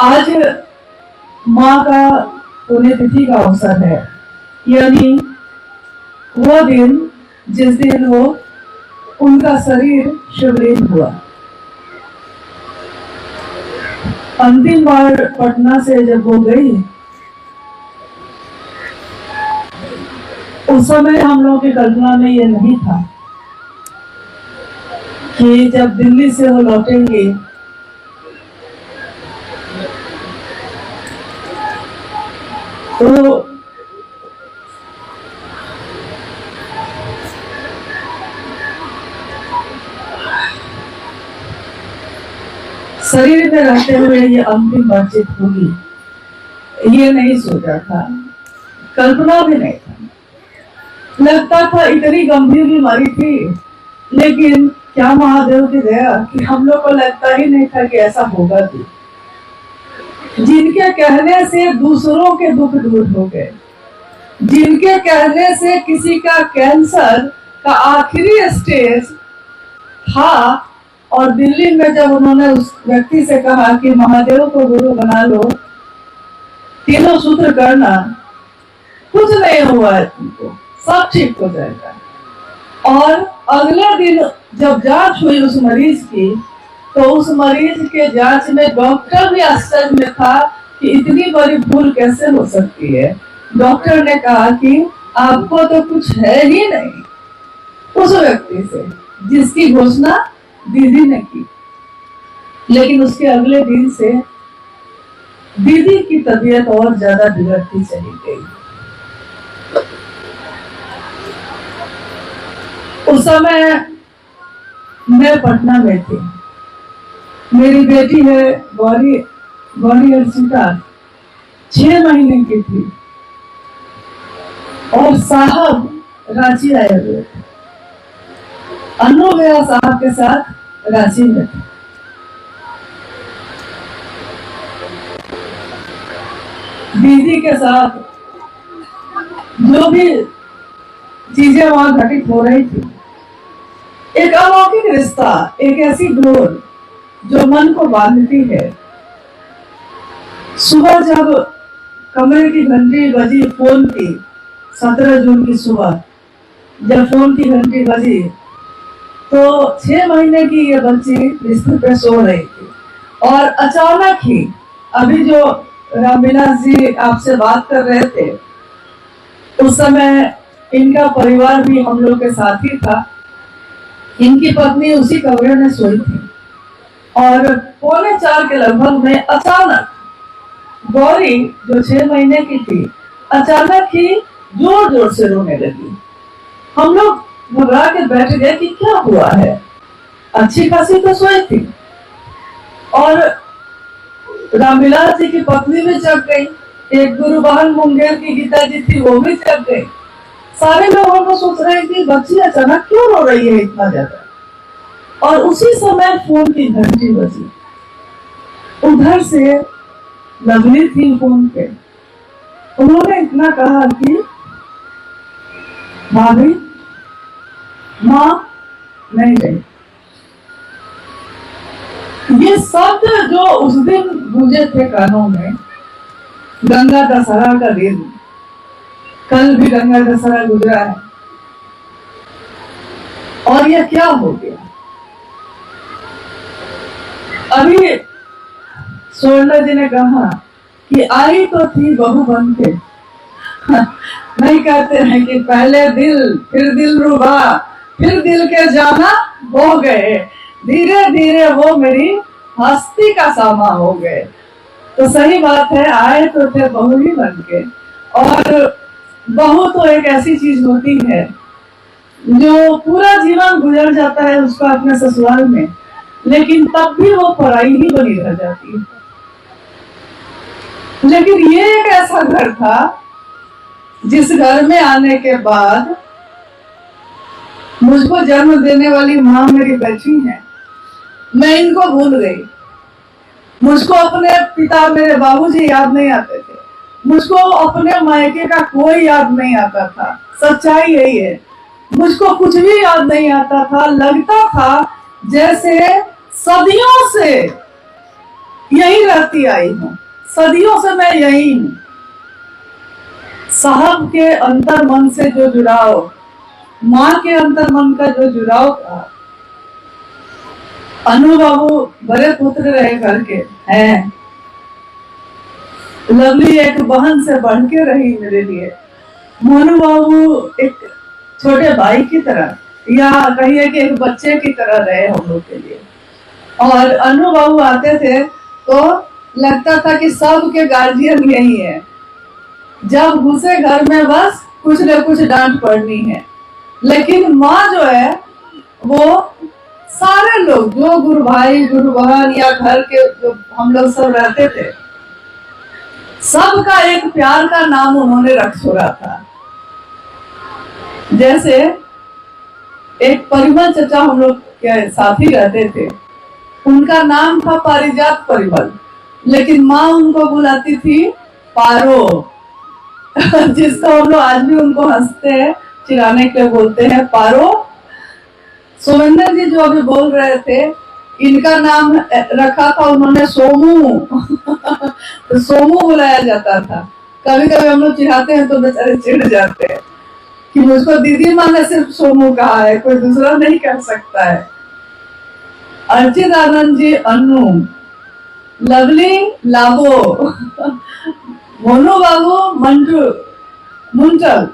आज माँ का पुण्यतिथि का अवसर है, यानी वो दिन जिस दिन वो उनका शरीर शिवलिंग हुआ। अंतिम बार पटना से जब वो गई, उस समय हम लोगों की कल्पना में ये नहीं था कि जब दिल्ली से वो लौटेंगे तो शरीर में रहते हुए ये अंतिम बातचीत होगी, ये नहीं सोचा था, कल्पना भी नहीं था। लगता था इतनी गंभीर बीमारी थी, लेकिन क्या महादेव की दया कि हम लोग को लगता ही नहीं था कि ऐसा होगा भी। जिनके कहने से दूसरों के दुख दूर हो गए, जिनके कहने से किसी का कैंसर का आखिरी स्टेज था, और दिल्ली में जब उन्होंने उस व्यक्ति से कहा कि महादेव को गुरु बना लो, तीनों सूत्र करना, कुछ नहीं हुआ है तुमको, सब ठीक हो जाएगा। और अगले दिन जब जांच हुई उस मरीज की, तो उस मरीज के जांच में डॉक्टर भी आश्चर्य में था कि इतनी बड़ी भूल कैसे हो सकती है। डॉक्टर ने कहा कि आपको तो कुछ है ही नहीं, उस व्यक्ति से जिसकी घोषणा दीदी ने की। लेकिन उसके अगले दिन से दीदी की तबीयत और ज्यादा बिगड़ती चली गई। उस समय मैं पटना में थी, मेरी बेटी है गौरी अर्चिता 6 महीने की थी, और साहब रांची आए हुए थे। अनु मेरा साहब के साथ रांची में थे। दीदी के साथ जो भी चीजें वहां घटित हो रही थी, एक अलौकिक रिश्ता, एक ऐसी डोर जो मन को बांधती है। सुबह जब कमरे की घंटी बजी, फोन की, 17 जून की सुबह जब फोन की घंटी बजी, तो 6 महीने की ये बच्ची बिस्तर पे सो रही थी, और अचानक ही अभी जो रामविलास जी आपसे बात कर रहे थे, उस समय इनका परिवार भी हम लोग के साथ ही था। इनकी पत्नी उसी कमरे में सोई थी, और 3:45 के लगभग में अचानक गौरी जो 6 महीने की थी, अचानक ही जोर जोर से रोने लगी। हम लोग घबरा के बैठ गए कि क्या हुआ है, अच्छी खासी तो सोई थी। और रामविलास जी की पत्नी भी जग गई, एक गुरुबहन मुंगेर की गीता जी थी, वो भी जग गई। सारे लोगों को सोच रहे हैं कि बच्ची अचानक क्यों रो रही है इतना ज्यादा। और उसी समय फोन की घंटी बजी। उधर से लवली थी फोन पे, उन्होंने इतना कहा कि भाभी माँ नहीं गई। ये शब्द जो उस दिन गूंजे थे कानों में, गंगा दशहरा का दिन, कल भी गंगा दशहरा गुजरा है, और ये क्या हो गया। अभी स्वर्ण जी ने कहा कि आई तो थी बहू बन के। नहीं कहते हैं कि पहले दिल, फिर दिल रुबा, फिर दिल के जाना हो गए, धीरे धीरे वो मेरी हस्ती का सामा हो गए। तो सही बात है, आए तो थे बहू ही बन के। और बहू तो एक ऐसी चीज होती है जो पूरा जीवन गुजर जाता है उसका अपने ससुराल में, लेकिन तब भी वो पराई ही बनी रह जाती है। लेकिन ये एक ऐसा घर था जिस घर में आने के बाद मुझको जन्म देने वाली माँ मेरी बैठी है, मैं इनको भूल गई। मुझको अपने पिता, मेरे बाबूजी याद नहीं आते थे, मुझको अपने मायके का कोई याद नहीं आता था। सच्चाई यही है, मुझको कुछ भी याद नहीं आता था। लगता था जैसे सदियों से यही रहती आई हूँ, सदियों से मैं यही हूँ। साहब के अंतर मन से जो जुड़ाव, माँ के अंतर मन का जो जुड़ाव था, अनु बाबू बड़े पुत्र रहे घर के हैं, लवली एक बहन से बढ़ के रही मेरे लिए, मोनू बाबू एक छोटे भाई की तरह या कहिए कि एक बच्चे की तरह रहे हम लोग के लिए। और अनु बाबू आते थे तो लगता था कि सब के गार्जियन यही है, जब घुसे घर में बस कुछ न कुछ डांट पड़नी है। लेकिन माँ जो है वो सारे लोग जो गुरु भाई गुरु बहन या घर के जो हम लोग सब रहते थे, सबका एक प्यार का नाम उन्होंने रख छोड़ा था। जैसे एक परिमल चचा हम लोग के साथ ही रहते थे, उनका नाम था पारिजात परिमल, लेकिन माँ उनको बुलाती थी पारो जिसको हम लोग आज भी उनको हंसते हैं, चिढ़ाने के लिए बोलते हैं पारो। सोमेंद्र जी जो अभी बोल रहे थे, इनका नाम रखा था उन्होंने सोमू तो सोमू बुलाया जाता था। कभी कभी हम लोग चिढ़ाते हैं तो बेचारे चिढ़ जाते हैं कि मुझको दीदी माँ ने सिर्फ सोमू कहा है, कोई दूसरा नहीं कह सकता है। अर्चित आनंद जी अन्नू, लवली लाबो, मोनू बाबू मंटू मुंचल,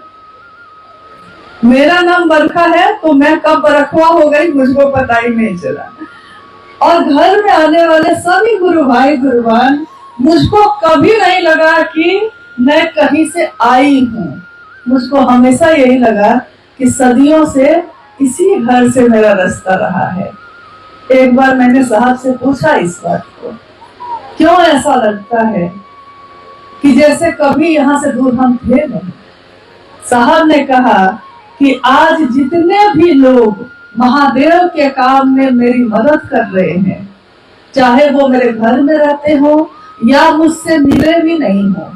मेरा नाम बरखा है तो मैं कब बरखवा हो गई मुझको पता ही नहीं चला। और घर में आने वाले सभी गुरु भाई गुरुवान, मुझको कभी नहीं लगा कि मैं कहीं से आई हूँ, मुझको हमेशा यही लगा कि सदियों से इसी घर से मेरा रास्ता रहा है। एक बार मैंने साहब से पूछा इस बात को, क्यों ऐसा लगता है कि जैसे कभी यहाँ से दूर हम थे नहीं। साहब ने कहा कि आज जितने भी लोग महादेव के काम में मेरी मदद कर रहे हैं, चाहे वो मेरे घर में रहते हो या मुझसे मिले भी नहीं हो,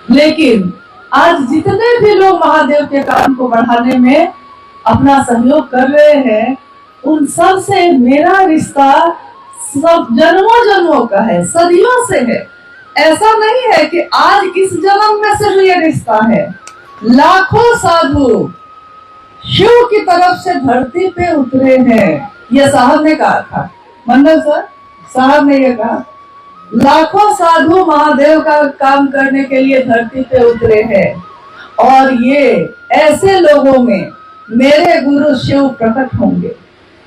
लेकिन आज जितने भी लोग महादेव के काम को बढ़ाने में अपना सहयोग कर रहे हैं, उन सब से मेरा रिश्ता सब जन्मों जन्मों का है, सदियों से है। ऐसा नहीं है कि आज इस जन्म में सिर्फ ये रिश्ता है। लाखों साधु शिव की तरफ से धरती पे उतरे हैं, ये साहब ने कहा था, मंडल सर साहब ने ये कहा, लाखों साधु महादेव का काम करने के लिए धरती पे उतरे हैं, और ये ऐसे लोगों में मेरे गुरु शिव प्रकट होंगे।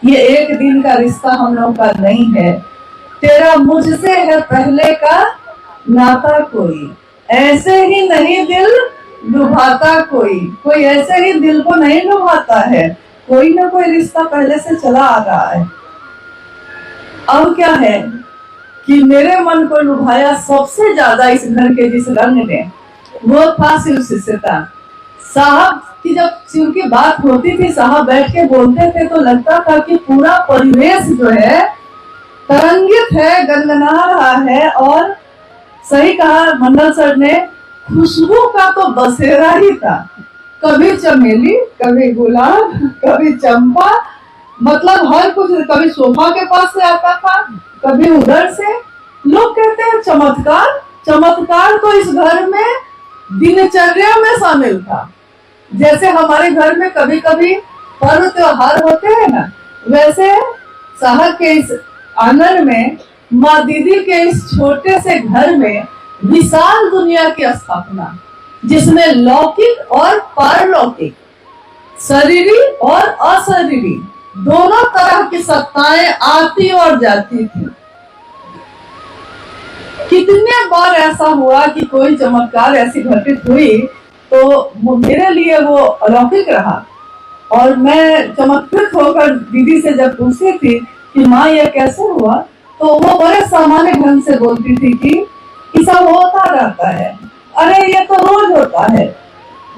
ये एक दिन का रिश्ता हम लोगों का नहीं है, तेरा मुझसे है पहले का नाता, कोई ऐसे ही नहीं दिल लुभाता, कोई ऐसे ही दिल को नहीं लुभाता है, कोई ना कोई रिश्ता पहले से चला आ रहा है। अब क्या है कि मेरे मन को लुभाया सबसे ज्यादा इस घर के जिस रंग ने, वो था शिव शिष्यता। साहब की जब शिव की बात होती थी, साहब बैठ के बोलते थे तो लगता था कि पूरा परिवेश जो है तरंगित है, गनगना रहा है। और सही कहा मंडल सर ने, खुशबू का तो बसेरा ही था, कभी चमेली, कभी गुलाब, कभी चंपा, मतलब हर कुछ, कभी सोफा के पास से आता था, कभी उधर से। लोग कहते हैं चमत्कार, चमत्कार तो इस घर में दिनचर्या में शामिल था। जैसे हमारे घर में कभी कभी पर्व त्योहार होते हैं ना, वैसे साहब के इस आंगन में, माँ दीदी के इस छोटे से घर में विशाल दुनिया की स्थापना, जिसमें लौकिक और पारलौकिक, शरीरी और अशरीरी दोनों तरह की सत्ताएं आती और जाती थी। कितने बार ऐसा हुआ कि कोई चमत्कार ऐसी घटित हुई तो मेरे लिए वो अलौकिक रहा, और मैं चमत्कृत होकर दीदी से जब पूछती थी कि माँ ये कैसे हुआ, तो वो बड़े सामान्य ढंग से बोलती थी कि ये सब होता रहता है, अरे ये तो रोज होता है।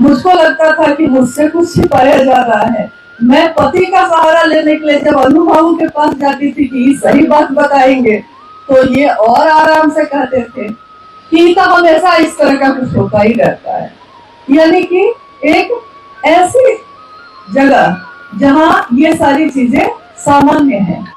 मुझको लगता था कि मुझसे कुछ छिपाया जा रहा है। मैं पति का सहारा लेने के लिए जब अनु बाबू के पास जाती थी कि सही बात बताएंगे, तो ये और आराम से कहते थे कि तो हमेशा इस तरह का कुछ होता ही रहता है। यानी कि एक ऐसी जगह जहां ये सारी चीजें सामान्य है।